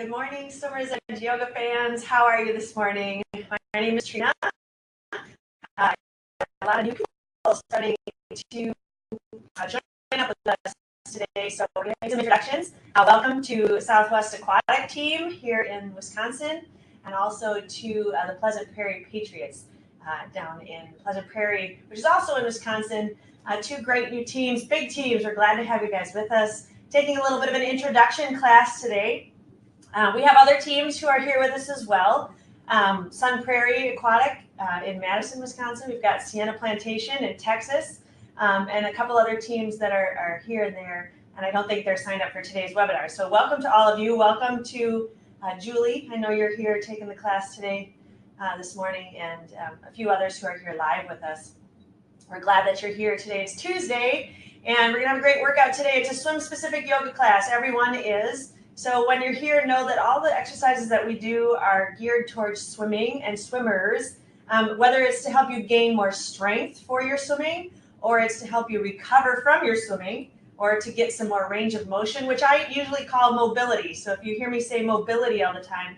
Good morning, swimmers and yoga fans. How are you this morning? My name is Trina. A lot of new people starting to join up with us today, so we're going to make some introductions. Welcome to Southwest Aquatic Team here in Wisconsin, and also to the Pleasant Prairie Patriots down in Pleasant Prairie, which is also in Wisconsin. Two great new teams, big teams. We're glad to have you guys with us. Taking a little bit of an introduction class today. We have other teams who are here with us as well. Sun Prairie Aquatic in Madison, Wisconsin. We've got Sienna Plantation in Texas, and a couple other teams that are here and there, and I don't think they're signed up for today's webinar. So welcome to all of you. Welcome to Julie. I know you're here taking the class today, this morning, and a few others who are here live with us. We're glad that you're here today. It's Tuesday, and we're gonna have a great workout today. It's a swim-specific yoga class. Everyone is. So when you're here, know that all the exercises that we do are geared towards swimming and swimmers, whether it's to help you gain more strength for your swimming, or it's to help you recover from your swimming, or to get some more range of motion, which I usually call mobility. So if you hear me say mobility all the time,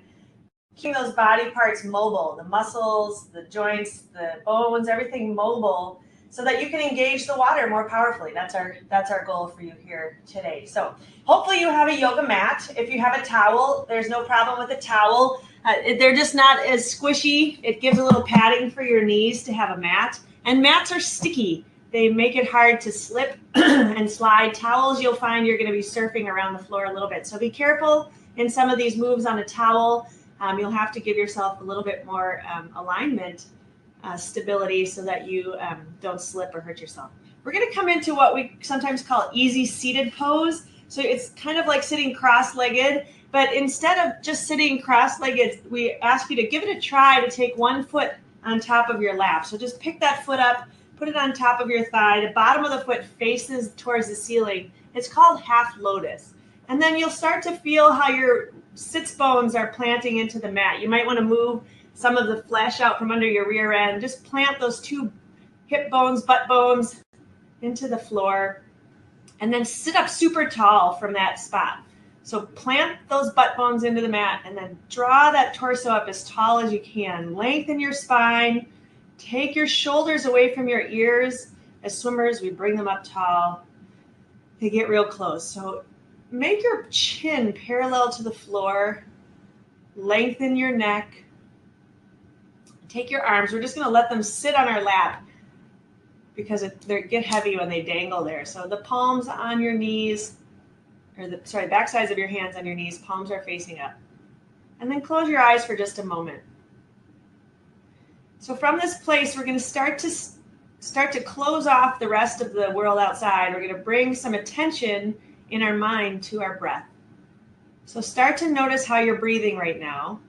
keeping those body parts mobile, the muscles, the joints, the bones, everything mobile, so that you can engage the water more powerfully. That's our goal for you here today. So hopefully you have a yoga mat. If you have a towel, there's no problem with a towel. They're just not as squishy. It gives a little padding for your knees to have a mat. And mats are sticky. They make it hard to slip and slide. Towels, you'll find you're going to be surfing around the floor a little bit. So be careful in some of these moves on a towel. You'll have to give yourself a little bit more alignment stability so that you don't slip or hurt yourself. We're going to come into what we sometimes call easy seated pose. So it's kind of like sitting cross-legged, but instead of just sitting cross-legged, we ask you to give it a try to take one foot on top of your lap. So just pick that foot up, put it on top of your thigh. The bottom of the foot faces towards the ceiling. It's called half lotus. And then you'll start to feel how your sits bones are planting into the mat. You might want to move some of the flesh out from under your rear end. Just plant those two hip bones, butt bones into the floor, and then sit up super tall from that spot. So plant those butt bones into the mat and then draw that torso up as tall as you can. Lengthen your spine. Take your shoulders away from your ears. As swimmers, we bring them up tall. They get real close. So make your chin parallel to the floor. Lengthen your neck. Take your arms. We're just going to let them sit on our lap because they get heavy when they dangle there. So the palms on your knees, or back sides of your hands on your knees, palms are facing up. And then close your eyes for just a moment. So from this place, we're going to start to close off the rest of the world outside. We're going to bring some attention in our mind to our breath. So start to notice how you're breathing right now.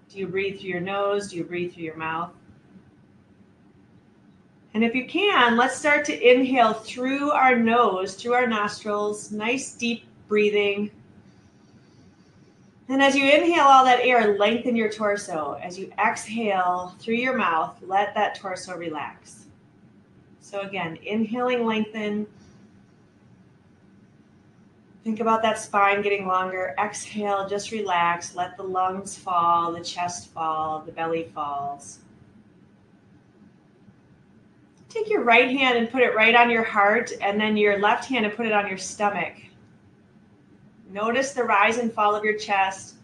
Do you breathe through your nose? Do you breathe through your mouth? And if you can, let's start to inhale through our nose, through our nostrils, nice deep breathing. And as you inhale all that air, lengthen your torso. As you exhale through your mouth, let that torso relax. So again, inhaling, lengthen. Think about that spine getting longer. Exhale, just relax. Let the lungs fall, the chest fall, the belly falls. Take your right hand and put it right on your heart, and then your left hand and put it on your stomach. Notice the rise and fall of your chest.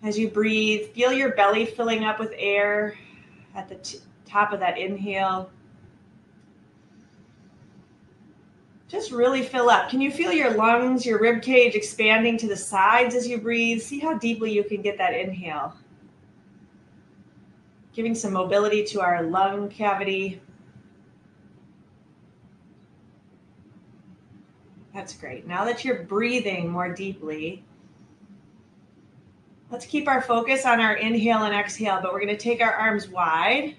As you breathe, feel your belly filling up with air at the top of that inhale. Just really fill up. Can you feel your lungs, your rib cage expanding to the sides as you breathe? See how deeply you can get that inhale. Giving some mobility to our lung cavity. That's great. Now that you're breathing more deeply, let's keep our focus on our inhale and exhale, but we're going to take our arms wide,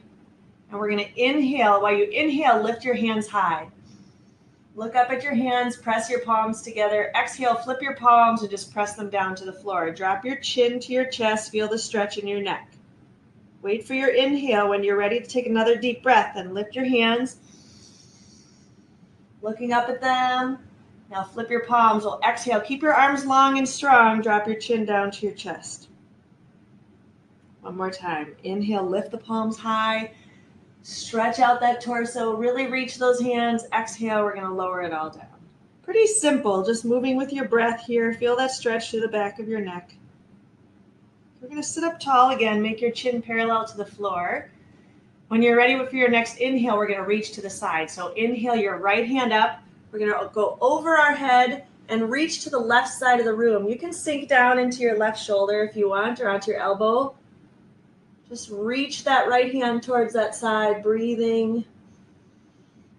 and we're going to inhale. While you inhale, lift your hands high. Look up at your hands, press your palms together. Exhale, flip your palms and just press them down to the floor. Drop your chin to your chest, feel the stretch in your neck. Wait for your inhale. When you're ready to take another deep breath, and lift your hands. Looking up at them. Now flip your palms. We'll exhale. Keep your arms long and strong. Drop your chin down to your chest. One more time. Inhale, lift the palms high. Stretch out that torso. Really reach those hands. Exhale, we're going to lower it all down. Pretty simple. Just moving with your breath here. Feel that stretch through the back of your neck. We're going to sit up tall again. Make your chin parallel to the floor. When you're ready for your next inhale, we're going to reach to the side. So inhale your right hand up. We're going to go over our head and reach to the left side of the room. You can sink down into your left shoulder if you want, or onto your elbow. Just reach that right hand towards that side, breathing.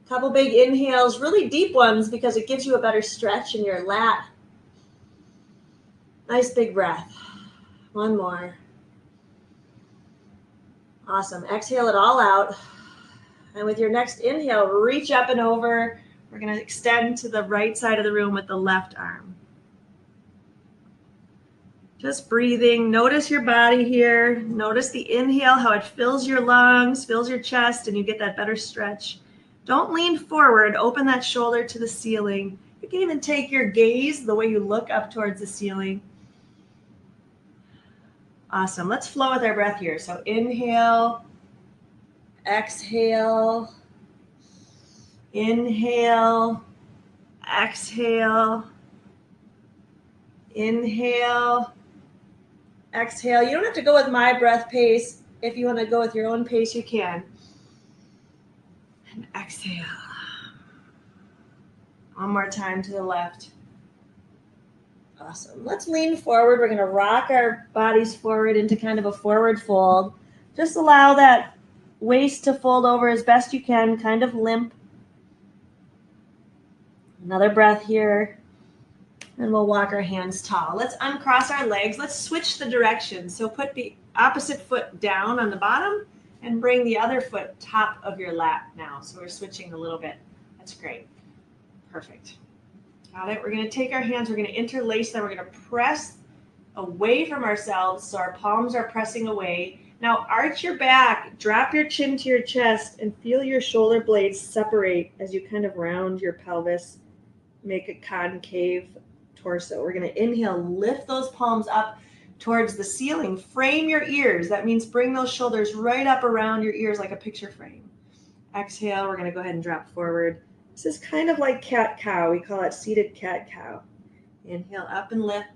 Couple big inhales, really deep ones because it gives you a better stretch in your lat. Nice big breath. One more. Awesome. Exhale it all out. And with your next inhale, reach up and over. We're going to extend to the right side of the room with the left arm. Just breathing. Notice your body here. Notice the inhale, how it fills your lungs, fills your chest, and you get that better stretch. Don't lean forward. Open that shoulder to the ceiling. You can even take your gaze the way you look up towards the ceiling. Awesome. Let's flow with our breath here. So inhale, exhale, inhale, exhale, inhale, exhale. You don't have to go with my breath pace. If you want to go with your own pace, you can. And exhale. One more time to the left. Awesome. Let's lean forward. We're going to rock our bodies forward into kind of a forward fold. Just allow that waist to fold over as best you can, kind of limp. Another breath here. And we'll walk our hands tall. Let's uncross our legs. Let's switch the direction. So put the opposite foot down on the bottom and bring the other foot top of your lap now. So we're switching a little bit. That's great. Perfect. Got it. We're going to take our hands. We're going to interlace them. We're going to press away from ourselves so our palms are pressing away. Now arch your back. Drop your chin to your chest and feel your shoulder blades separate as you kind of round your pelvis. Make a concave torso. We're going to inhale, lift those palms up towards the ceiling. Frame your ears. That means bring those shoulders right up around your ears like a picture frame. Exhale, we're going to go ahead and drop forward. This is kind of like cat-cow. We call it seated cat-cow. Inhale, up and lift.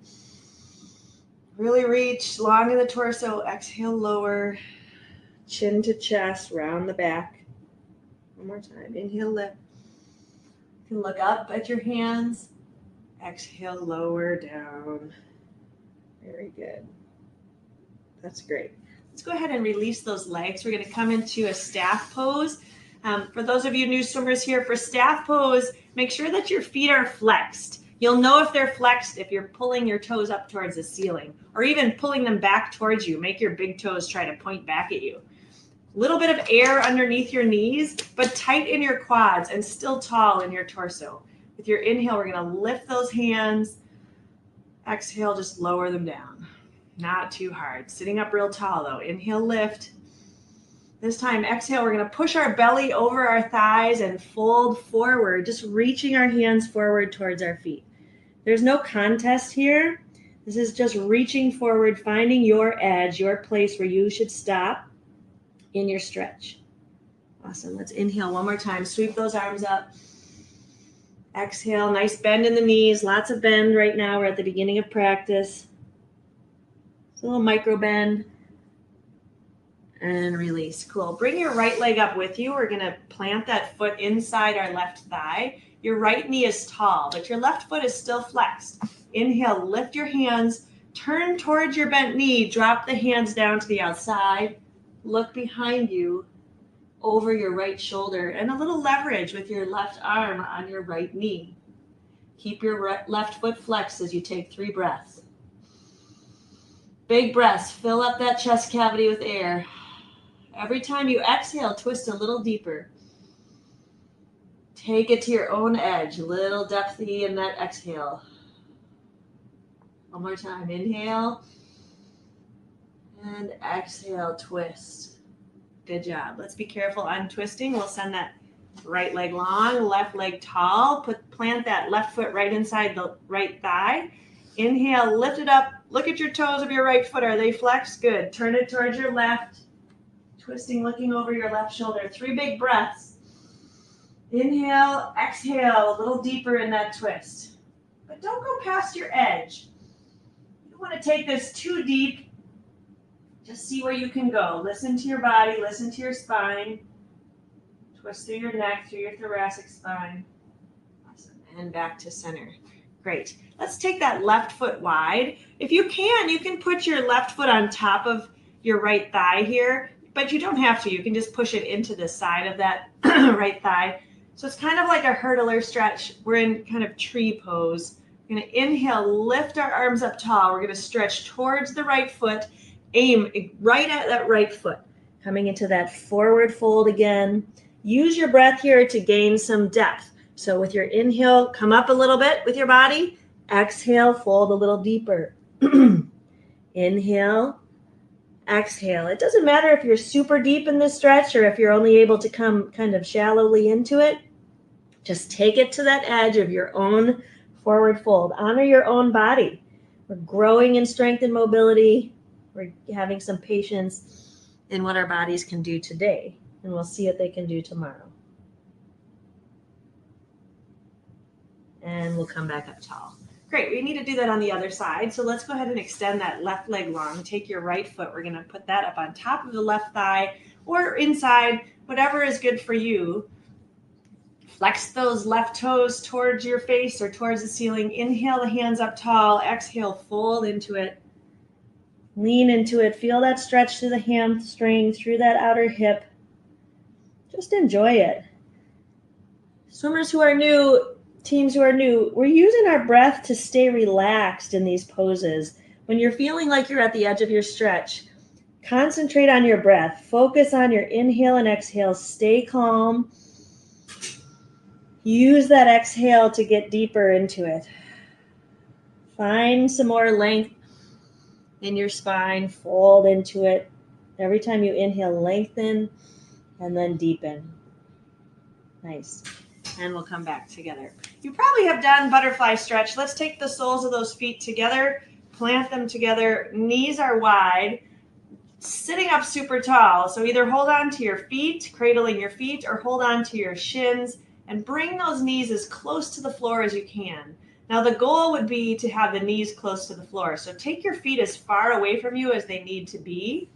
Really reach, long in the torso. Exhale, lower. Chin to chest, round the back. One more time. Inhale, lift. You can look up at your hands. Exhale, lower down. Very good. That's great. Let's go ahead and release those legs. We're going to come into a staff pose. For those of you new swimmers here, for staff pose, make sure that your feet are flexed. You'll know if they're flexed if you're pulling your toes up towards the ceiling or even pulling them back towards you. Make your big toes try to point back at you. A little bit of air underneath your knees, but tight in your quads and still tall in your torso. With your inhale, we're going to lift those hands. Exhale, just lower them down. Not too hard. Sitting up real tall though. Inhale, lift. This time, exhale, we're going to push our belly over our thighs and fold forward, just reaching our hands forward towards our feet. There's no contest here. This is just reaching forward, finding your edge, your place where you should stop in your stretch. Awesome. Let's inhale one more time. Sweep those arms up. Exhale, nice bend in the knees. Lots of bend right now. We're at the beginning of practice. It's a little micro bend. And release. Cool. Bring your right leg up with you. We're going to plant that foot inside our left thigh. Your right knee is tall, but your left foot is still flexed. Inhale, lift your hands, turn towards your bent knee, drop the hands down to the outside, look behind you over your right shoulder, and a little leverage with your left arm on your right knee. Keep your left foot flexed as you take 3 breaths. Big breaths. Fill up that chest cavity with air. Every time you exhale, twist a little deeper. Take it to your own edge, a little depthy in that exhale. One more time. Inhale. And exhale, twist. Good job. Let's be careful on twisting. We'll send that right leg long, left leg tall. plant that left foot right inside the right thigh. Inhale, lift it up. Look at your toes of your right foot. Are they flexed? Good. Turn it towards your left. Twisting, looking over your left shoulder. 3 big breaths. Inhale, exhale, a little deeper in that twist. But don't go past your edge. You don't want to take this too deep. Just see where you can go. Listen to your body, listen to your spine. Twist through your neck, through your thoracic spine. Awesome. And back to center. Great. Let's take that left foot wide. If you can put your left foot on top of your right thigh here, but you don't have to. You can just push it into the side of that right thigh. So it's kind of like a hurdler stretch. We're in kind of tree pose. We're going to inhale, lift our arms up tall. We're going to stretch towards the right foot, aim right at that right foot. Coming into that forward fold again. Use your breath here to gain some depth. So with your inhale, come up a little bit with your body. Exhale, fold a little deeper. Inhale, exhale. It doesn't matter if you're super deep in this stretch or if you're only able to come kind of shallowly into it. Just take it to that edge of your own forward fold. Honor your own body. We're growing in strength and mobility. We're having some patience in what our bodies can do today, and we'll see what they can do tomorrow. And we'll come back up tall. Great, we need to do that on the other side. So let's go ahead and extend that left leg long. Take your right foot. We're going to put that up on top of the left thigh or inside, whatever is good for you. Flex those left toes towards your face or towards the ceiling. Inhale the hands up tall. Exhale, fold into it. Lean into it. Feel that stretch through the hamstring, through that outer hip. Just enjoy it. Swimmers who are new, teams who are new, we're using our breath to stay relaxed in these poses. When you're feeling like you're at the edge of your stretch, concentrate on your breath. Focus on your inhale and exhale. Stay calm. Use that exhale to get deeper into it. Find some more length in your spine. Fold into it. Every time you inhale, lengthen and then deepen. Nice. And we'll come back together. You probably have done butterfly stretch. Let's take the soles of those feet together, plant them together. Knees are wide, sitting up super tall. So either hold on to your feet, cradling your feet, or hold on to your shins and bring those knees as close to the floor as you can. Now the goal would be to have the knees close to the floor. So take your feet as far away from you as they need to be,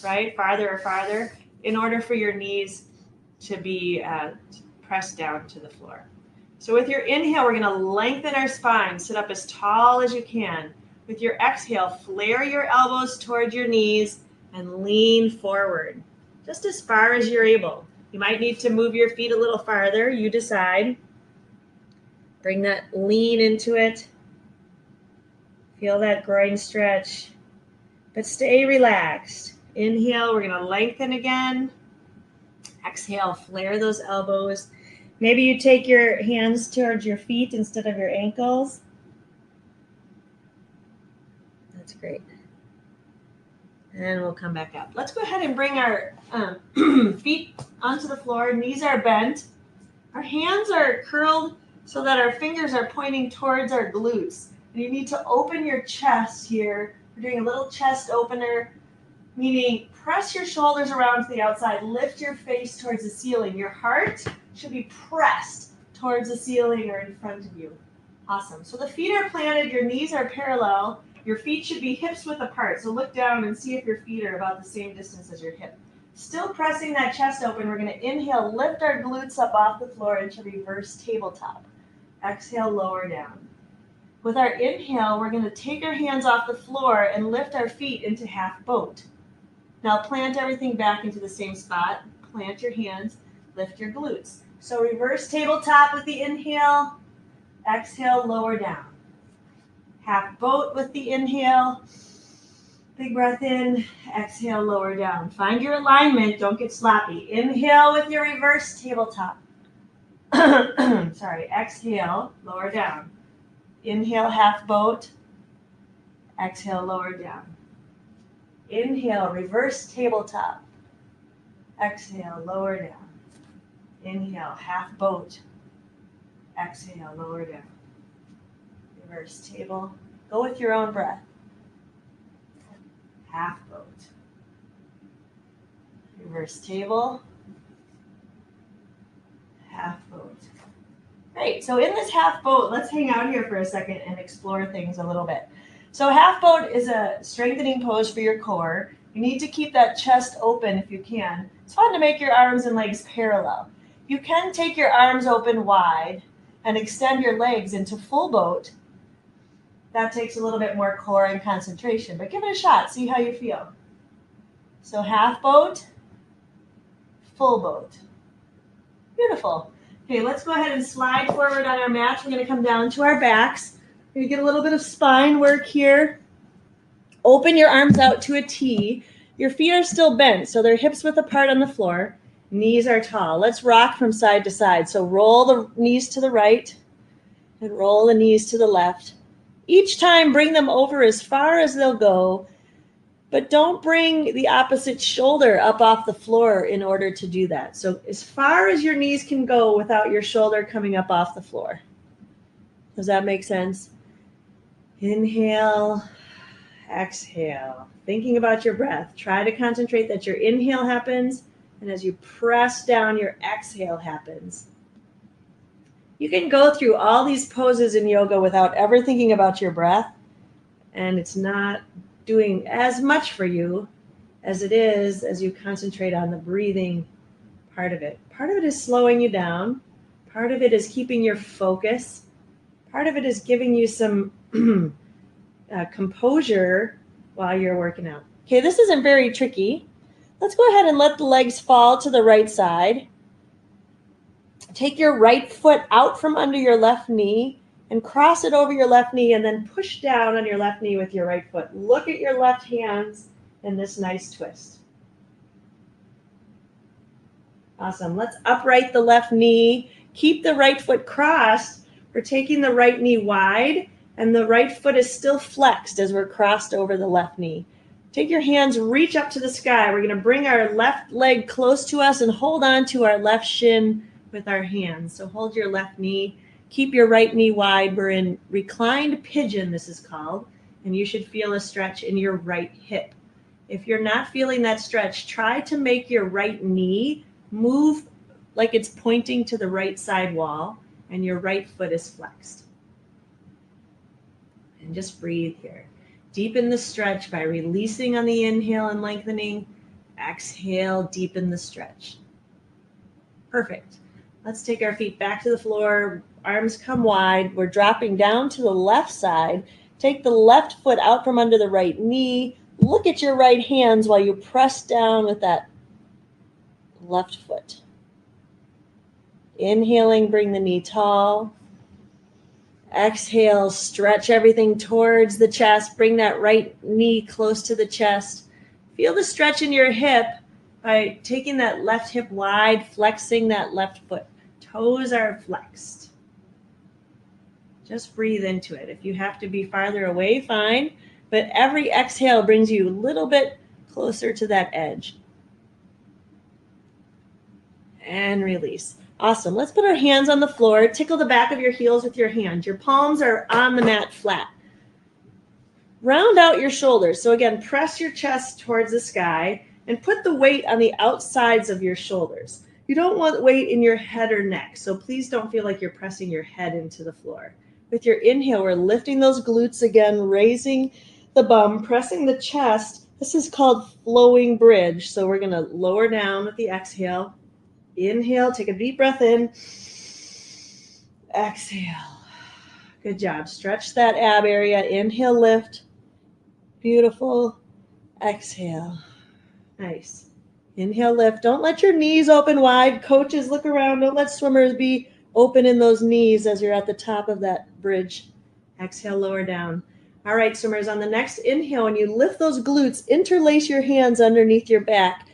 right? Farther or farther, in order for your knees to be pressed down to the floor. So with your inhale, we're going to lengthen our spine, sit up as tall as you can. With your exhale, flare your elbows towards your knees and lean forward, just as far as you're able. You might need to move your feet a little farther, you decide. Bring that lean into it. Feel that groin stretch, but stay relaxed. Inhale, we're going to lengthen again. Exhale, flare those elbows. Maybe you take your hands towards your feet instead of your ankles. That's great. And we'll come back up. Let's go ahead and bring our feet onto the floor. Knees are bent. Our hands are curled so that our fingers are pointing towards our glutes. And you need to open your chest here. We're doing a little chest opener, meaning press your shoulders around to the outside. Lift your face towards the ceiling. Your heart should be pressed towards the ceiling or in front of you. Awesome. So the feet are planted. Your knees are parallel. Your feet should be hips width apart. So look down and see if your feet are about the same distance as your hip. Still pressing that chest open. We're going to inhale, lift our glutes up off the floor into reverse tabletop. Exhale, lower down. With our inhale, we're going to take our hands off the floor and lift our feet into half boat. Now plant everything back into the same spot. Plant your hands, lift your glutes. So reverse tabletop with the inhale. Exhale, lower down. Half boat with the inhale. Big breath in. Exhale, lower down. Find your alignment. Don't get sloppy. Inhale with your reverse tabletop. Sorry. Exhale, lower down. Inhale, half boat. Exhale, lower down. Inhale, reverse tabletop. Exhale, lower down. Inhale, half boat. Exhale, lower down. Reverse table. Go with your own breath. Half boat. Reverse table. Half boat. Great, so in this half boat, let's hang out here for a second and explore things a little bit. So half boat is a strengthening pose for your core. You need to keep that chest open if you can. It's fun to make your arms and legs parallel. You can take your arms open wide and extend your legs into full boat. That takes a little bit more core and concentration, but give it a shot, see how you feel. So half boat, full boat. Beautiful. Okay, let's go ahead and slide forward on our mats. We're going to come down to our backs. We're going to get a little bit of spine work here. Open your arms out to a T. Your feet are still bent, so they're hips width apart on the floor. Knees are tall. Let's rock from side to side. So roll the knees to the right and roll the knees to the left. Each time, bring them over as far as they'll go, but don't bring the opposite shoulder up off the floor in order to do that. So as far as your knees can go without your shoulder coming up off the floor. Does that make sense? Inhale, exhale. Thinking about your breath. Try to concentrate that your inhale happens, and as you press down, your exhale happens. You can go through all these poses in yoga without ever thinking about your breath, and it's not doing as much for you as it is as you concentrate on the breathing part of it. Part of it is slowing you down. Part of it is keeping your focus. Part of it is giving you some composure while you're working out. Okay, this isn't very tricky. Let's go ahead and let the legs fall to the right side. Take your right foot out from under your left knee and cross it over your left knee and then push down on your left knee with your right foot. Look at your left hands in this nice twist. Awesome. Let's upright the left knee. Keep the right foot crossed. We're taking the right knee wide and the right foot is still flexed as we're crossed over the left knee. Take your hands, reach up to the sky. We're going to bring our left leg close to us and hold on to our left shin with our hands. So hold your left knee. Keep your right knee wide. We're in reclined pigeon, this is called, and you should feel a stretch in your right hip. If you're not feeling that stretch, try to make your right knee move like it's pointing to the right side wall and your right foot is flexed. And just breathe here. Deepen the stretch by releasing on the inhale and lengthening. Exhale, deepen the stretch. Perfect. Let's take our feet back to the floor. Arms come wide. We're dropping down to the left side. Take the left foot out from under the right knee. Look at your right hands while you press down with that left foot. Inhaling, bring the knee tall. Exhale, stretch everything towards the chest. Bring that right knee close to the chest. Feel the stretch in your hip by taking that left hip wide, flexing that left foot. Toes are flexed. Just breathe into it. If you have to be farther away, fine. But every exhale brings you a little bit closer to that edge. And release. Awesome. Let's put our hands on the floor. Tickle the back of your heels with your hand. Your palms are on the mat flat. Round out your shoulders. So again, press your chest towards the sky and put the weight on the outsides of your shoulders. You don't want weight in your head or neck, so please don't feel like you're pressing your head into the floor. With your inhale, we're lifting those glutes again, raising the bum, pressing the chest. This is called flowing bridge. So we're going to lower down with the exhale. Inhale, take a deep breath in. Exhale. Good job. Stretch that ab area. Inhale, lift. Beautiful. Exhale. Nice. Inhale, lift. Don't let your knees open wide. Coaches, look around. Don't let swimmers be open in those knees as you're at the top of that bridge. Exhale, lower down. All right, swimmers, on the next inhale, when you lift those glutes, interlace your hands underneath your back.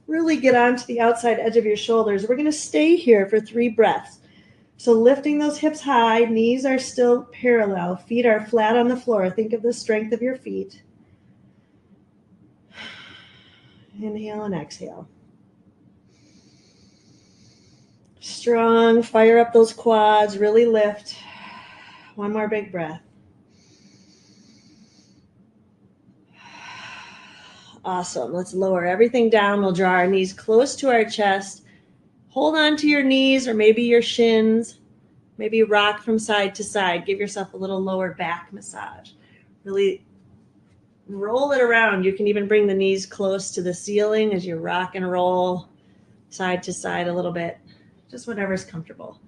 Really get onto the outside edge of your shoulders. We're going to stay here for 3 breaths. So lifting those hips high, knees are still parallel. Feet are flat on the floor. Think of the strength of your feet. Inhale and exhale. Strong, fire up those quads, really lift. One more big breath. Awesome. Let's lower everything down. We'll draw our knees close to our chest. Hold on to your knees or maybe your shins. Maybe rock from side to side. Give yourself a little lower back massage. Really roll it around. You can even bring the knees close to the ceiling as you rock and roll side to side a little bit. Just whatever's comfortable.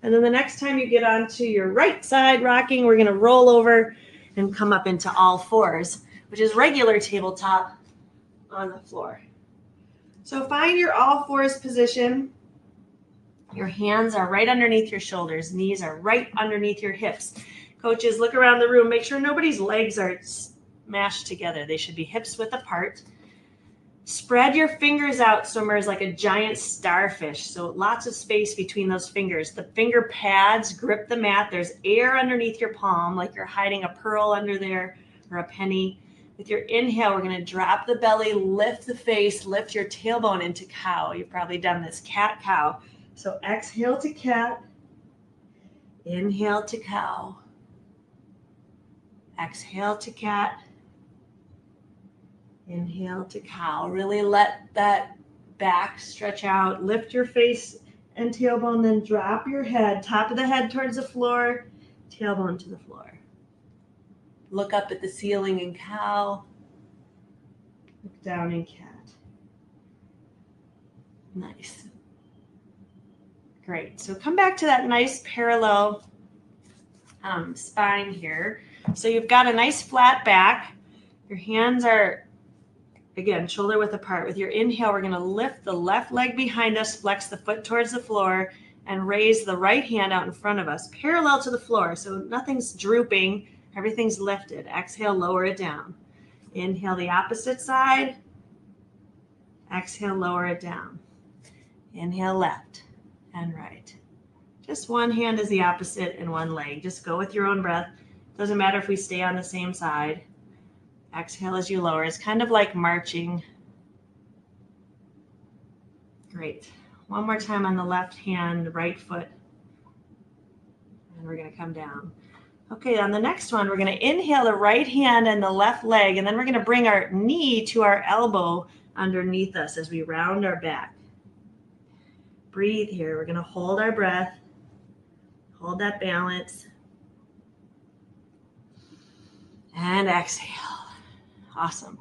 And then the next time you get onto your right side rocking, we're going to roll over and come up into all fours, which is regular tabletop on the floor. So find your all fours position. Your hands are right underneath your shoulders. Knees are right underneath your hips. Coaches, look around the room. Make sure nobody's legs are mashed together. They should be hips width apart. Spread your fingers out, swimmers, like a giant starfish. So lots of space between those fingers. The finger pads grip the mat. There's air underneath your palm, like you're hiding a pearl under there or a penny. With your inhale, we're going to drop the belly, lift the face, lift your tailbone into cow. You've probably done this, cat, cow. So exhale to cat, inhale to cow, exhale to cat, inhale to cow. Really let that back stretch out. Lift your face and tailbone, then drop your head, top of the head towards the floor, tailbone to the floor. Look up at the ceiling in cow. Look down in cat. Nice. Great. So come back to that nice parallel spine here. So you've got a nice flat back. Your hands are, again, shoulder width apart. With your inhale, we're going to lift the left leg behind us, flex the foot towards the floor, and raise the right hand out in front of us, parallel to the floor. So nothing's drooping. Everything's lifted. Exhale, lower it down. Inhale the opposite side. Exhale, lower it down. Inhale left and right. Just one hand is the opposite and one leg. Just go with your own breath. Doesn't matter if we stay on the same side. Exhale as you lower. It's kind of like marching. Great. One more time on the left hand, right foot. And we're going to come down. Okay, on the next one, we're going to inhale the right hand and the left leg, and then we're going to bring our knee to our elbow underneath us as we round our back. Breathe here. We're going to hold our breath, hold that balance, and exhale. Awesome.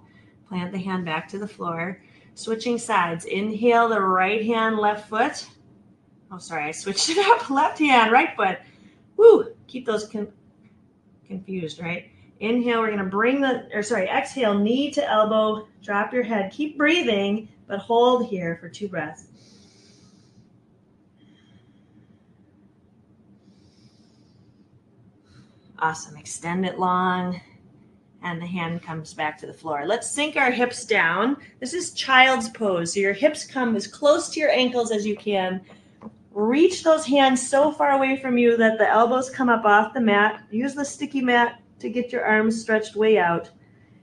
Plant the hand back to the floor. Switching sides. Inhale the right hand, left foot. Oh, sorry, I switched it up. Left hand, right foot. Woo! Keep those confused, right? Inhale, we're going to exhale, knee to elbow, drop your head. Keep breathing, but hold here for 2 breaths. Awesome. Extend it long, and the hand comes back to the floor. Let's sink our hips down. This is child's pose. So your hips come as close to your ankles as you can. Reach those hands so far away from you that the elbows come up off the mat. Use the sticky mat to get your arms stretched way out.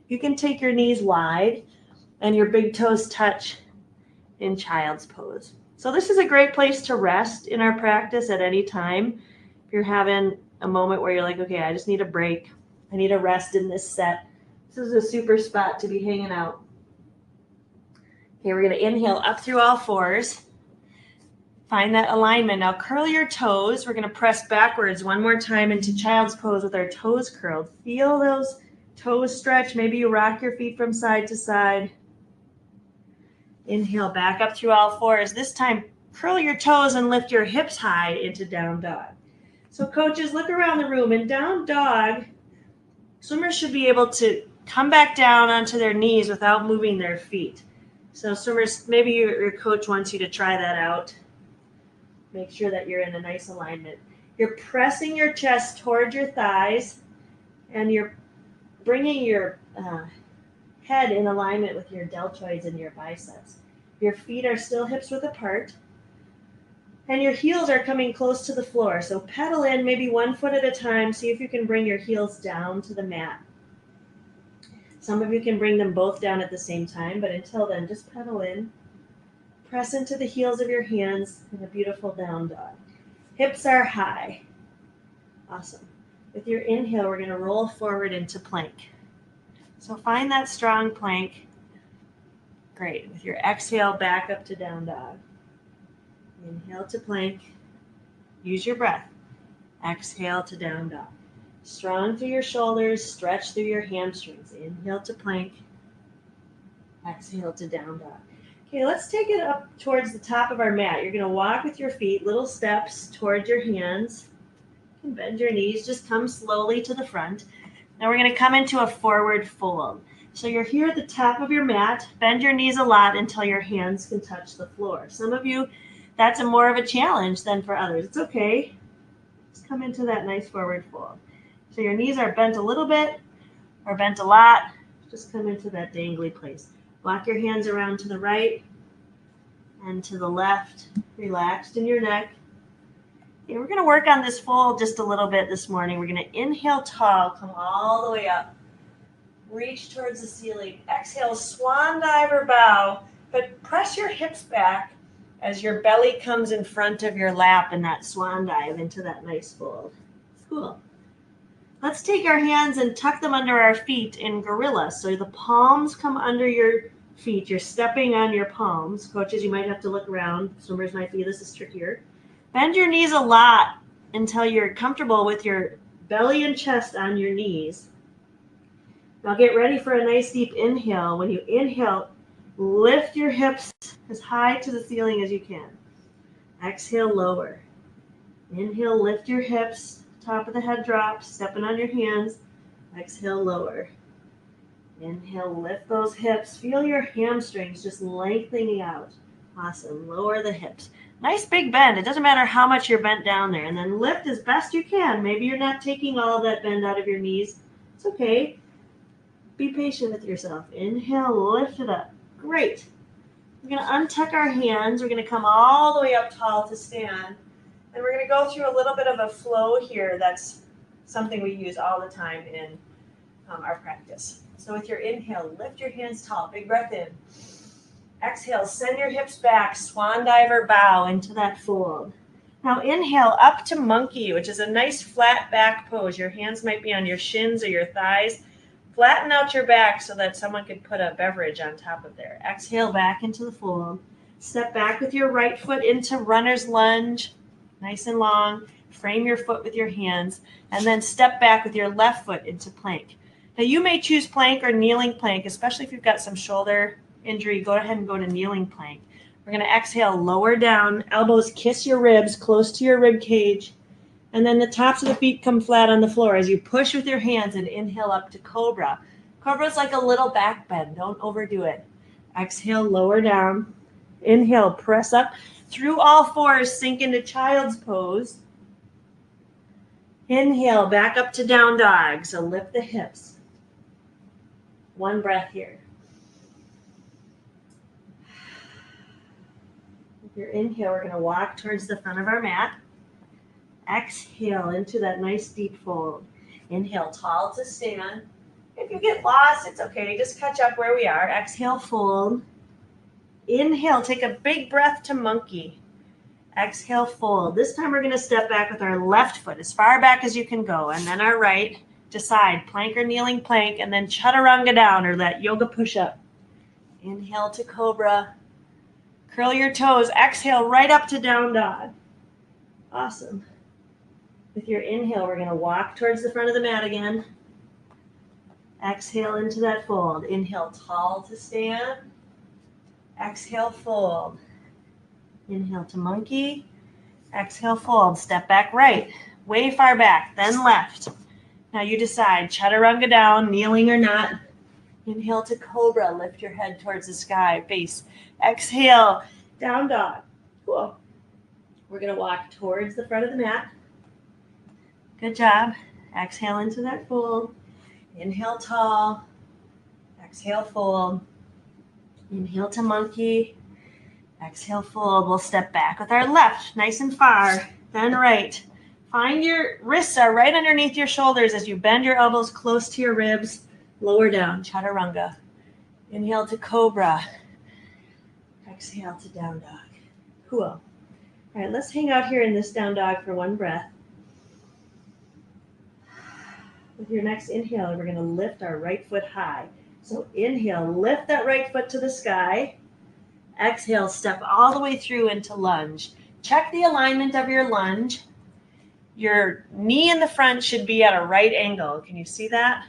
You can take your knees wide and your big toes touch in child's pose. So this is a great place to rest in our practice at any time. If you're having a moment where you're like, okay, I just need a break. I need a rest in this set. This is a super spot to be hanging out. Okay, we're going to inhale up through all fours. Find that alignment. Now curl your toes. We're going to press backwards one more time into child's pose with our toes curled. Feel those toes stretch. Maybe you rock your feet from side to side. Inhale back up through all fours. This time, curl your toes and lift your hips high into down dog. So coaches, look around the room. In down dog, swimmers should be able to come back down onto their knees without moving their feet. So swimmers, maybe your coach wants you to try that out. Make sure that you're in a nice alignment. You're pressing your chest towards your thighs, and you're bringing your head in alignment with your deltoids and your biceps. Your feet are still hips width apart, and your heels are coming close to the floor. So pedal in maybe 1 foot at a time. See if you can bring your heels down to the mat. Some of you can bring them both down at the same time, but until then, just pedal in. Press into the heels of your hands in a beautiful down dog. Hips are high. Awesome. With your inhale, we're going to roll forward into plank. So find that strong plank. Great. With your exhale, back up to down dog. Inhale to plank. Use your breath. Exhale to down dog. Strong through your shoulders, stretch through your hamstrings. Inhale to plank. Exhale to down dog. Okay, let's take it up towards the top of our mat. You're going to walk with your feet, little steps towards your hands. You can bend your knees, just come slowly to the front. Now we're going to come into a forward fold. So you're here at the top of your mat. Bend your knees a lot until your hands can touch the floor. Some of you, that's more of a challenge than for others. It's okay. Just come into that nice forward fold. So your knees are bent a little bit or bent a lot. Just come into that dangly place. Walk your hands around to the right and to the left. Relaxed in your neck. Okay, we're going to work on this fold just a little bit this morning. We're going to inhale tall, come all the way up. Reach towards the ceiling. Exhale, swan dive or bow, but press your hips back as your belly comes in front of your lap in that swan dive into that nice fold. Cool. Let's take our hands and tuck them under our feet in gorilla. So the palms come under your feet. You're stepping on your palms. Coaches, you might have to look around. Swimmers might be, this is trickier. Bend your knees a lot until you're comfortable with your belly and chest on your knees. Now get ready for a nice deep inhale. When you inhale, lift your hips as high to the ceiling as you can. Exhale, lower. Inhale, lift your hips, top of the head drop, stepping on your hands. Exhale, lower. Inhale, lift those hips. Feel your hamstrings just lengthening out. Awesome. Lower the hips. Nice big bend. It doesn't matter how much you're bent down there. And then lift as best you can. Maybe you're not taking all of that bend out of your knees. It's okay. Be patient with yourself. Inhale, lift it up. Great. We're going to untuck our hands. We're going to come all the way up tall to stand. And we're going to go through a little bit of a flow here. That's something we use all the time in our practice. So with your inhale, lift your hands tall. Big breath in. Exhale, send your hips back. Swan dive or bow into that fold. Now inhale up to monkey, which is a nice flat back pose. Your hands might be on your shins or your thighs. Flatten out your back so that someone could put a beverage on top of there. Exhale back into the fold. Step back with your right foot into runner's lunge. Nice and long. Frame your foot with your hands. And then step back with your left foot into plank. Now you may choose plank or kneeling plank, especially if you've got some shoulder injury. Go ahead and go to kneeling plank. We're going to exhale, lower down. Elbows kiss your ribs, close to your rib cage. And then the tops of the feet come flat on the floor as you push with your hands and inhale up to cobra. Cobra is like a little back bend. Don't overdo it. Exhale, lower down. Inhale, press up. Through all fours, sink into child's pose. Inhale, back up to down dog. So lift the hips. One breath here. With your inhale, we're going to walk towards the front of our mat. Exhale into that nice deep fold. Inhale, tall to stand. If you get lost, it's okay. Just catch up where we are. Exhale, fold. Inhale, take a big breath to monkey. Exhale, fold. This time we're going to step back with our left foot as far back as you can go. And then our right, decide plank or kneeling plank. And then chaturanga down or that yoga push-up. Inhale to cobra. Curl your toes. Exhale, right up to down dog. Awesome. With your inhale, we're going to walk towards the front of the mat again. Exhale into that fold. Inhale, tall to stand. Exhale, fold. Inhale to monkey. Exhale, fold. Step back right. Way far back, then left. Now you decide, chaturanga down, kneeling or not. Inhale to cobra. Lift your head towards the sky, face. Exhale, down dog. Cool. We're going to walk towards the front of the mat. Good job. Exhale into that fold. Inhale, tall. Exhale, fold. Inhale to monkey. Exhale, fold. We'll step back with our left, nice and far, then right. Find your wrists are right underneath your shoulders as you bend your elbows close to your ribs. Lower down, chaturanga. Inhale to cobra. Exhale to down dog. Cool. All right, let's hang out here in this down dog for one breath. With your next inhale, we're going to lift our right foot high. So inhale, lift that right foot to the sky. Exhale, step all the way through into lunge. Check the alignment of your lunge. Your knee in the front should be at a right angle. Can you see that?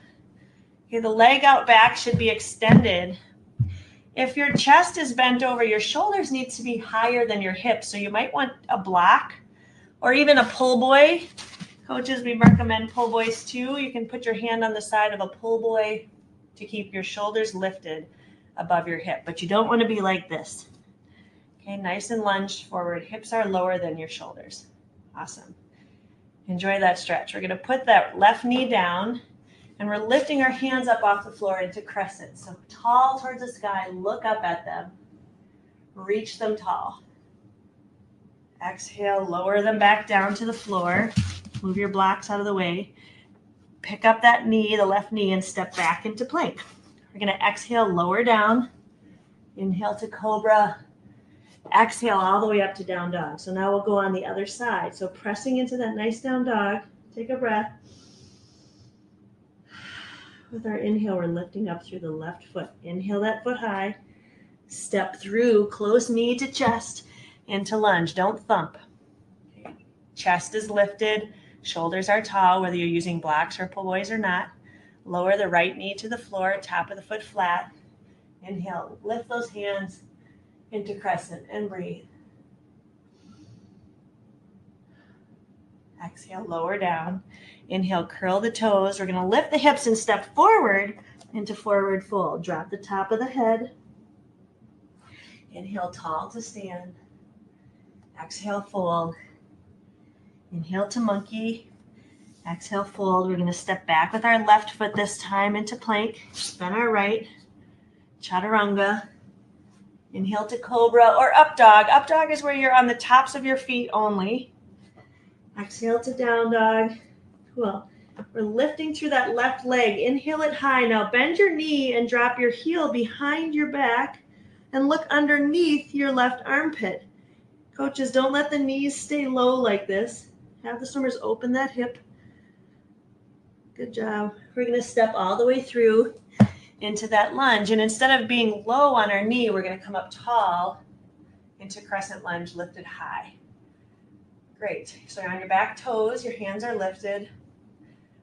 Okay, the leg out back should be extended. If your chest is bent over, your shoulders need to be higher than your hips. So you might want a block or even a pull buoy. Coaches, we recommend pull buoys too. You can put your hand on the side of a pull buoy to keep your shoulders lifted above your hip, but you don't want to be like this. Okay, nice and lunged forward. Hips are lower than your shoulders. Awesome. Enjoy that stretch. We're going to put that left knee down, and we're lifting our hands up off the floor into crescent. So tall towards the sky, look up at them. Reach them tall. Exhale, lower them back down to the floor. Move your blocks out of the way. Pick up that knee, the left knee, and step back into plank. We're going to exhale, lower down. Inhale to cobra. Exhale all the way up to down dog. So now we'll go on the other side. So pressing into that nice down dog. Take a breath. With our inhale, we're lifting up through the left foot. Inhale that foot high. Step through, close knee to chest, into lunge. Don't thump. Okay. Chest is lifted. Shoulders are tall, whether you're using blocks or pull buoys or not. Lower the right knee to the floor, top of the foot flat. Inhale, lift those hands into crescent and breathe. Exhale, lower down. Inhale, curl the toes. We're going to lift the hips and step forward into forward fold. Drop the top of the head. Inhale, tall to stand. Exhale, fold. Inhale to monkey. Exhale, fold. We're going to step back with our left foot this time into plank. Then our right. Chaturanga. Inhale to cobra or up dog. Up dog is where you're on the tops of your feet only. Exhale to down dog. Cool. We're lifting through that left leg. Inhale it high. Now bend your knee and drop your heel behind your back and look underneath your left armpit. Coaches, don't let the knees stay low like this. Have the swimmers open that hip. Good job. We're going to step all the way through into that lunge. And instead of being low on our knee, we're going to come up tall into crescent lunge, lifted high. Great. So you're on your back toes, your hands are lifted.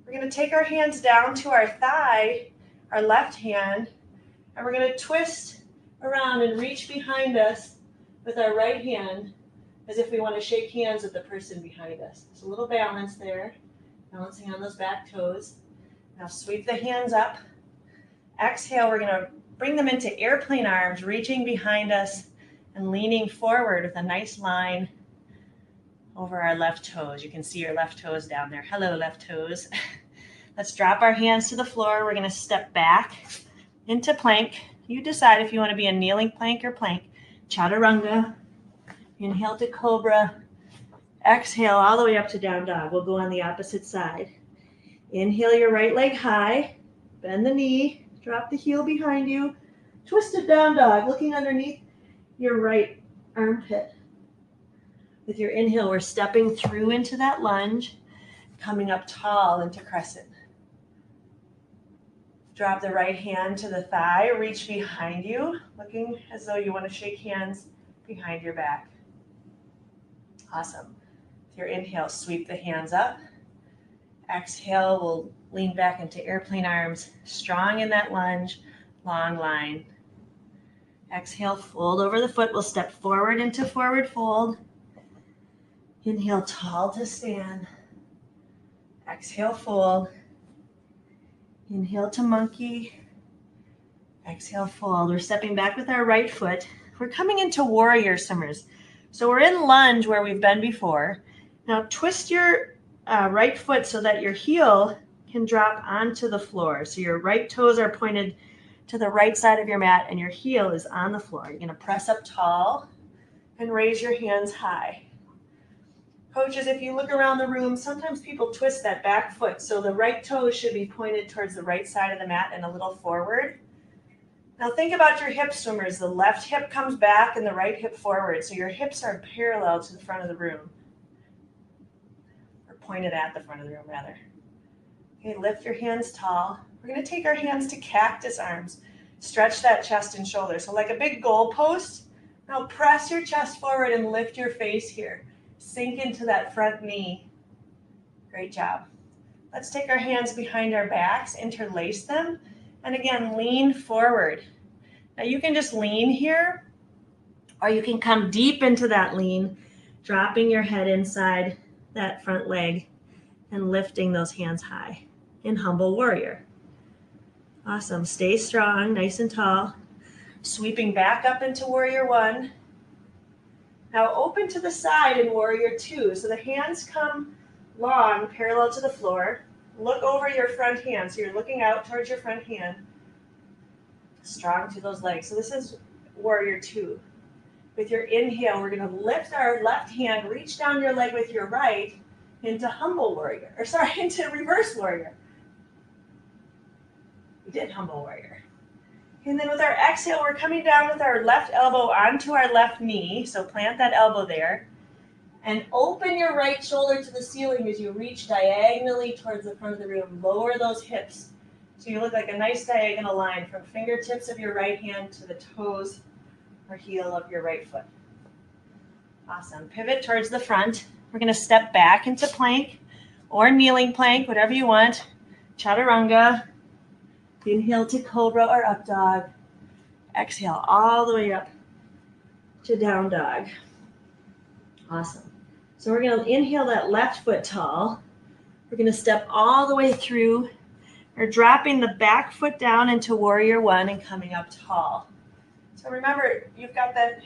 We're going to take our hands down to our thigh, our left hand, and we're going to twist around and reach behind us with our right hand as if we want to shake hands with the person behind us. There's a little balance there, balancing on those back toes. Now sweep the hands up. Exhale, we're going to bring them into airplane arms, reaching behind us and leaning forward with a nice line over our left toes. You can see your left toes down there. Hello, left toes. Let's drop our hands to the floor. We're going to step back into plank. You decide if you want to be a kneeling plank or plank. Chaturanga. Inhale to cobra. Exhale all the way up to down dog. We'll go on the opposite side. Inhale your right leg high. Bend the knee. Drop the heel behind you. Twisted down dog, looking underneath your right armpit. With your inhale, we're stepping through into that lunge, coming up tall into crescent. Drop the right hand to the thigh, reach behind you, looking as though you want to shake hands behind your back. Awesome. With your inhale, sweep the hands up. Exhale, we'll lean back into airplane arms, strong in that lunge, long line. Exhale, fold over the foot. We'll step forward into forward fold. Inhale, tall to stand. Exhale, fold. Inhale to monkey. Exhale, fold. We're stepping back with our right foot. We're coming into warrior swimmers. So we're in lunge where we've been before. Now twist your right foot so that your heel can drop onto the floor. So your right toes are pointed to the right side of your mat and your heel is on the floor. You're going to press up tall and raise your hands high. Coaches, if you look around the room, sometimes people twist that back foot. So the right toes should be pointed towards the right side of the mat and a little forward. Now think about your hip swimmers. The left hip comes back and the right hip forward. So your hips are parallel to the front of the room. Or pointed at the front of the room, rather. Okay, lift your hands tall. We're going to take our hands to cactus arms. Stretch that chest and shoulder. So like a big goal post. Now press your chest forward and lift your face here. Sink into that front knee. Great job. Let's take our hands behind our backs, interlace them, and again, lean forward. Now you can just lean here, or you can come deep into that lean, dropping your head inside that front leg and lifting those hands high in humble warrior. Awesome. Stay strong, nice and tall. Sweeping back up into warrior one. Now open to the side in warrior two. So the hands come long, parallel to the floor. Look over your front hand. So you're looking out towards your front hand. Strong to those legs. So this is warrior two. With your inhale, we're going to lift our left hand, reach down your leg with your right into humble warrior. Or sorry, into reverse warrior. We did humble warrior. And then with our exhale, we're coming down with our left elbow onto our left knee. So plant that elbow there. And open your right shoulder to the ceiling as you reach diagonally towards the front of the room. Lower those hips so you look like a nice diagonal line from fingertips of your right hand to the toes or heel of your right foot. Awesome. Pivot towards the front. We're going to step back into plank or kneeling plank, whatever you want. Chaturanga. Inhale to cobra or up dog. Exhale all the way up to down dog. Awesome. So we're going to inhale that left foot tall. We're going to step all the way through. We're dropping the back foot down into warrior one and coming up tall. So remember, you've got that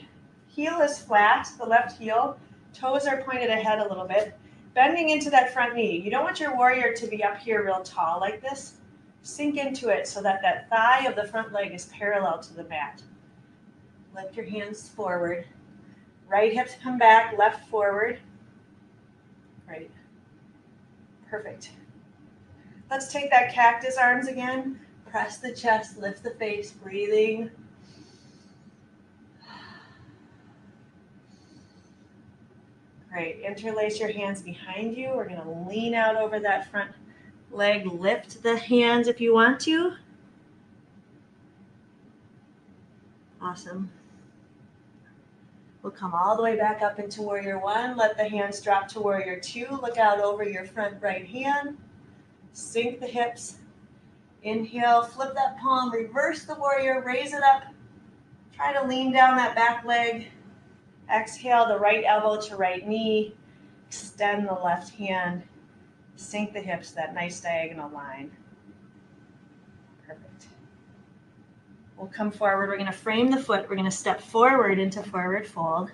heel is flat, the left heel. Toes are pointed ahead a little bit. Bending into that front knee. You don't want your warrior to be up here real tall like this. Sink into it so that that thigh of the front leg is parallel to the mat. Lift your hands forward. Right hips come back, left forward. Right. Perfect. Let's take that cactus arms again. Press the chest, lift the face, breathing. Great. Interlace your hands behind you. We're going to lean out over that front leg. Lift the hands if you want to. Awesome. We'll come all the way back up into warrior one. Let the hands drop to warrior two. Look out over your front right hand. Sink the hips. Inhale, flip that palm, reverse the warrior, raise it up. Try to lean down that back leg. Exhale, the right elbow to right knee. Extend the left hand. Sink the hips, that nice diagonal line. Perfect. We'll come forward. We're going to frame the foot. We're going to step forward into forward fold.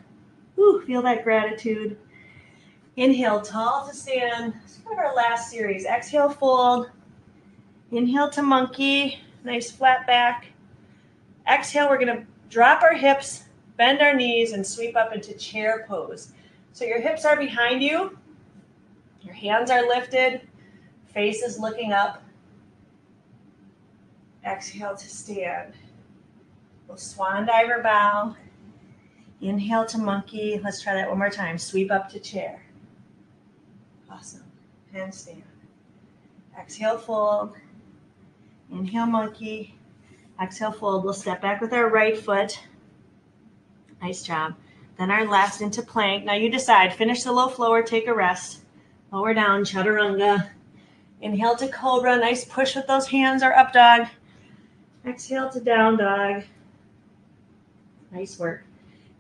Ooh, feel that gratitude. Inhale, tall to stand. It's kind of our last series. Exhale, fold. Inhale to monkey. Nice flat back. Exhale, we're going to drop our hips, bend our knees, and sweep up into chair pose. So your hips are behind you. Your hands are lifted. Face is looking up. Exhale to stand. We'll swan dive or bow. Inhale to monkey. Let's try that one more time. Sweep up to chair. Awesome. And stand. Exhale, fold. Inhale, monkey. Exhale, fold. We'll step back with our right foot. Nice job. Then our left into plank. Now you decide. Finish the low flow or take a rest. Lower down, chaturanga. Inhale to cobra. Nice push with those hands or up dog. Exhale to down dog. Nice work.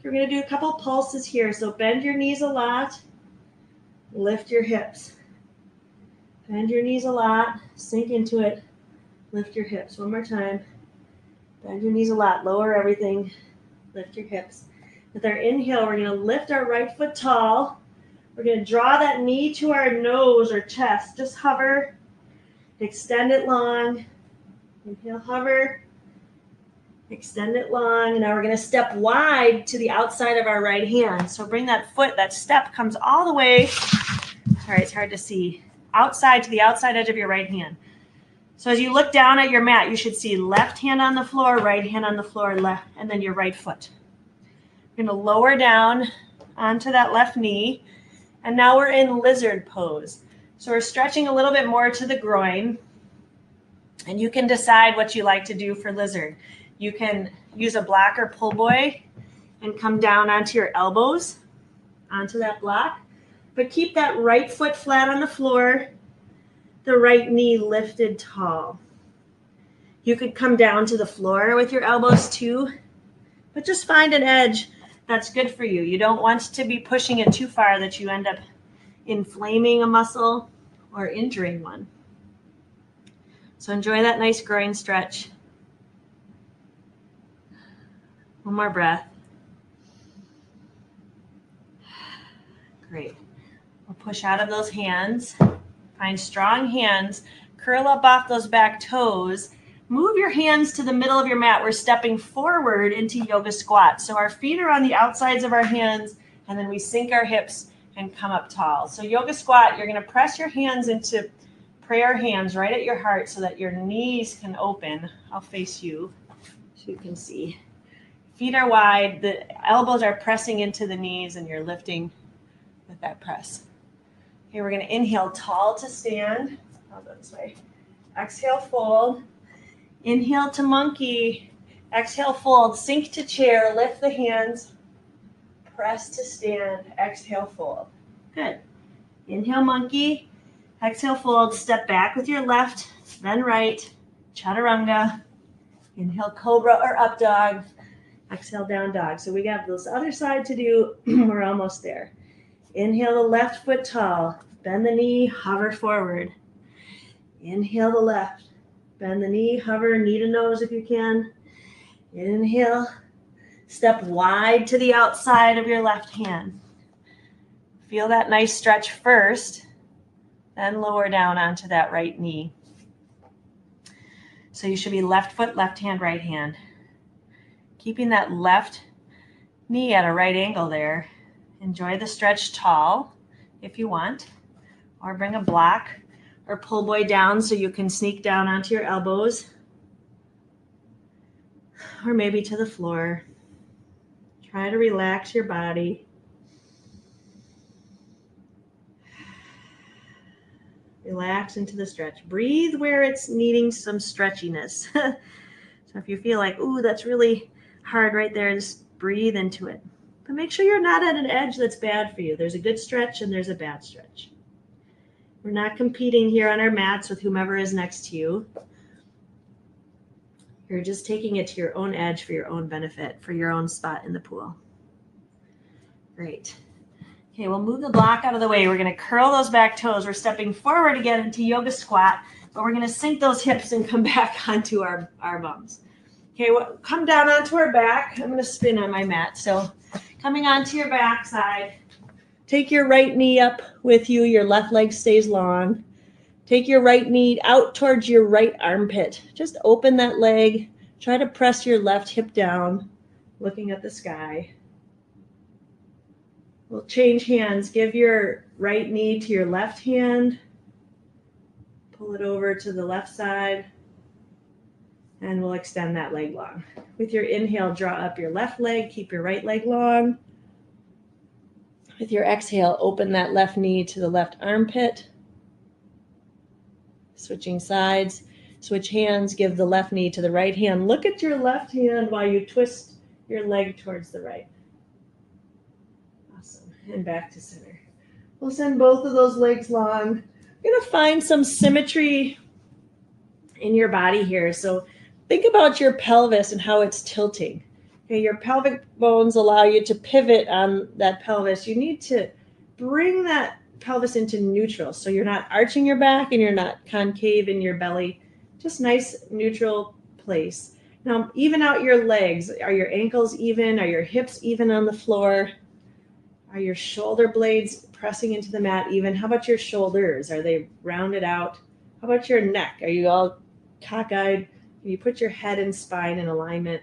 We're going to do a couple pulses here. So bend your knees a lot. Lift your hips. Bend your knees a lot. Sink into it. Lift your hips. One more time. Bend your knees a lot. Lower everything. Lift your hips. With our inhale, we're going to lift our right foot tall. We're going to draw that knee to our nose or chest. Just hover. Extend it long. Inhale, hover. Extend it long. And now we're going to step wide to the outside of our right hand. So bring that foot, that step comes all the way. All right, it's hard to see. Outside to the outside edge of your right hand. So as you look down at your mat, you should see left hand on the floor, right hand on the floor, left, and then your right foot. You're going to lower down onto that left knee. And now we're in lizard pose. So we're stretching a little bit more to the groin. And you can decide what you like to do for lizard. You can use a block or pull boy and come down onto your elbows, onto that block. But keep that right foot flat on the floor, the right knee lifted tall. You could come down to the floor with your elbows too, but just find an edge that's good for you. You don't want to be pushing it too far that you end up inflaming a muscle or injuring one. So enjoy that nice groin stretch. One more breath. Great. We'll push out of those hands. Find strong hands. Curl up off those back toes. Move your hands to the middle of your mat. We're stepping forward into yoga squat. So our feet are on the outsides of our hands, and then we sink our hips and come up tall. So yoga squat, you're going to press your hands into prayer hands right at your heart so that your knees can open. I'll face you so you can see. Feet are wide. The elbows are pressing into the knees, and you're lifting with that press. Okay, we're going to inhale tall to stand. I'll go this way. Exhale, fold. Inhale to monkey. Exhale, fold. Sink to chair. Lift the hands. Press to stand. Exhale, fold. Good. Inhale, monkey. Exhale, fold. Step back with your left, then right. Chaturanga. Inhale, cobra or up dog. Exhale, down dog. So we got this other side to do. We're almost there. Inhale the left foot tall. Bend the knee, hover forward. Inhale the left. Bend the knee, hover, knee to nose if you can. Inhale. Step wide to the outside of your left hand. Feel that nice stretch first, then lower down onto that right knee. So you should be left foot, left hand, right hand. Keeping that left knee at a right angle there. Enjoy the stretch tall if you want, or bring a block or pull boy down so you can sneak down onto your elbows, or maybe to the floor. Try to relax your body. Relax into the stretch. Breathe where it's needing some stretchiness. So if you feel like, ooh, that's really hard right there, just breathe into it. But make sure you're not at an edge that's bad for you. There's a good stretch and there's a bad stretch. We're not competing here on our mats with whomever is next to you. You're just taking it to your own edge for your own benefit, for your own spot in the pool. Great. Okay, we'll move the block out of the way. We're going to curl those back toes. We're stepping forward again into yoga squat, but we're going to sink those hips and come back onto our bums. Okay, come down onto our back. I'm going to spin on my mat. So coming onto your back side, take your right knee up with you. Your left leg stays long. Take your right knee out towards your right armpit. Just open that leg. Try to press your left hip down, looking at the sky. We'll change hands. Give your right knee to your left hand. Pull it over to the left side. And we'll extend that leg long. With your inhale, draw up your left leg. Keep your right leg long. With your exhale, open that left knee to the left armpit. Switching sides. Switch hands. Give the left knee to the right hand. Look at your left hand while you twist your leg towards the right. Awesome. And back to center. We'll send both of those legs long. You're going to find some symmetry in your body here. So think about your pelvis and how it's tilting. Okay, your pelvic bones allow you to pivot on that pelvis. You need to bring that pelvis into neutral. So you're not arching your back and you're not concave in your belly. Just nice neutral place. Now, even out your legs. Are your ankles even? Are your hips even on the floor? Are your shoulder blades pressing into the mat even? How about your shoulders? Are they rounded out? How about your neck? Are you all cockeyed? Can you put your head and spine in alignment?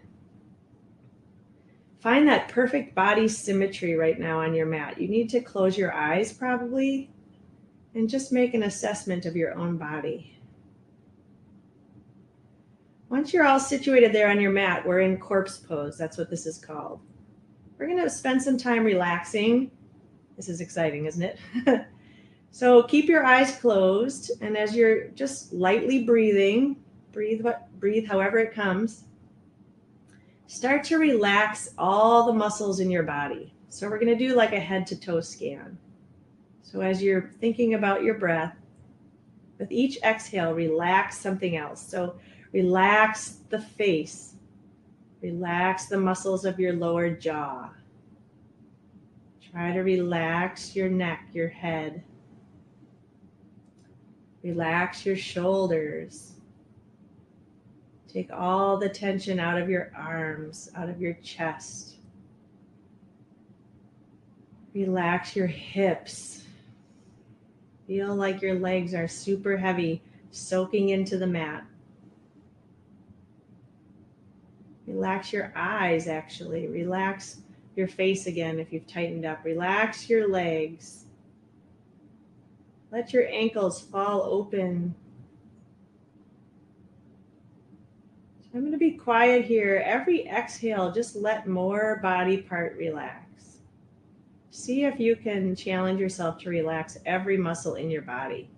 Find that perfect body symmetry right now on your mat. You need to close your eyes probably and just make an assessment of your own body. Once you're all situated there on your mat, we're in corpse pose. That's what this is called. We're going to spend some time relaxing. This is exciting, isn't it? So keep your eyes closed, and as you're just lightly breathing, breathe however it comes. Start to relax all the muscles in your body. So we're going to do like a head to toe scan. So as you're thinking about your breath, with each exhale, relax something else. So relax the face. Relax the muscles of your lower jaw. Try to relax your neck, your head. Relax your shoulders. Take all the tension out of your arms, out of your chest. Relax your hips. Feel like your legs are super heavy, soaking into the mat. Relax your eyes, actually. Relax your face again if you've tightened up. Relax your legs. Let your ankles fall open. So I'm going to be quiet here. Every exhale, just let more body part relax. See if you can challenge yourself to relax every muscle in your body.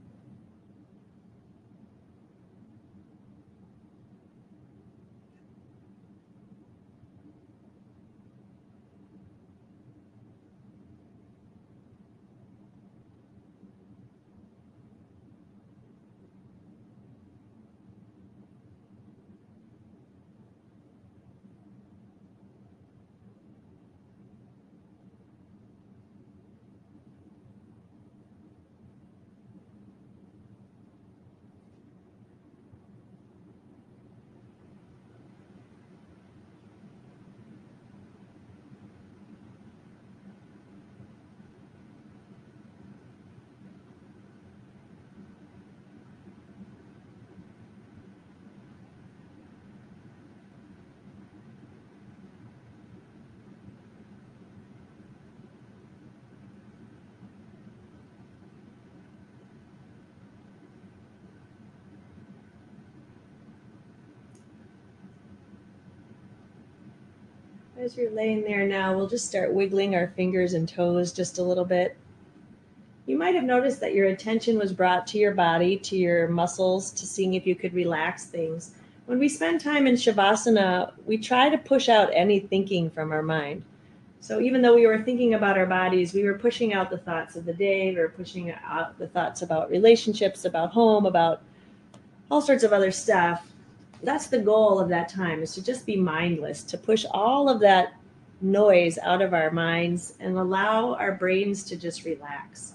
As you're laying there now, we'll just start wiggling our fingers and toes just a little bit. You might have noticed that your attention was brought to your body, to your muscles, to seeing if you could relax things. When we spend time in Shavasana, we try to push out any thinking from our mind. So even though we were thinking about our bodies, we were pushing out the thoughts of the day, we were pushing out the thoughts about relationships, about home, about all sorts of other stuff. That's the goal of that time, is to just be mindless, to push all of that noise out of our minds and allow our brains to just relax.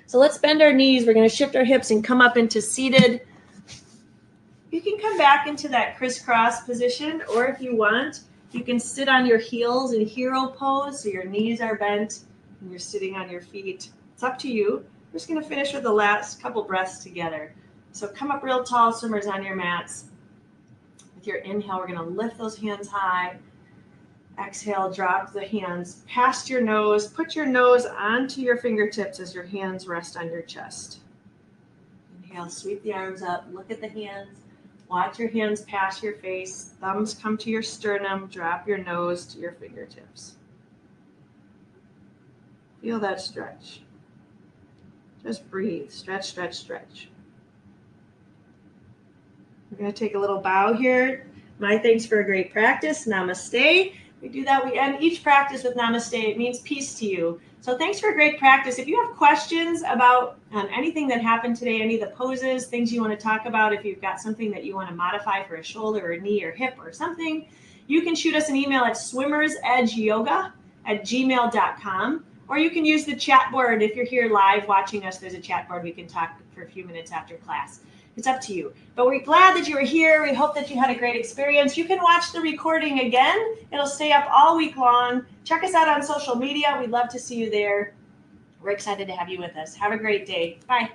So let's bend our knees. We're going to shift our hips and come up into seated. You can come back into that crisscross position, or if you want, you can sit on your heels in hero pose, so your knees are bent and you're sitting on your feet. It's up to you. We're just going to finish with the last couple breaths together. So come up real tall, swimmers, on your mats. With your inhale, we're going to lift those hands high. Exhale, drop the hands past your nose. Put your nose onto your fingertips as your hands rest on your chest. Inhale, sweep the arms up. Look at the hands. Watch your hands pass your face. Thumbs come to your sternum. Drop your nose to your fingertips. Feel that stretch. Just breathe. Stretch, stretch, stretch. We're going to take a little bow here. My thanks for a great practice. Namaste. We do that. We end each practice with namaste. It means peace to you. So thanks for a great practice. If you have questions about anything that happened today, any of the poses, things you want to talk about, if you've got something that you want to modify for a shoulder or a knee or hip or something, you can shoot us an email at swimmersedgeyoga@gmail.com. Or you can use the chat board. If you're here live watching us, there's a chat board. We can talk for a few minutes after class. It's up to you. But we're glad that you were here. We hope that you had a great experience. You can watch the recording again. It'll stay up all week long. Check us out on social media. We'd love to see you there. We're excited to have you with us. Have a great day. Bye.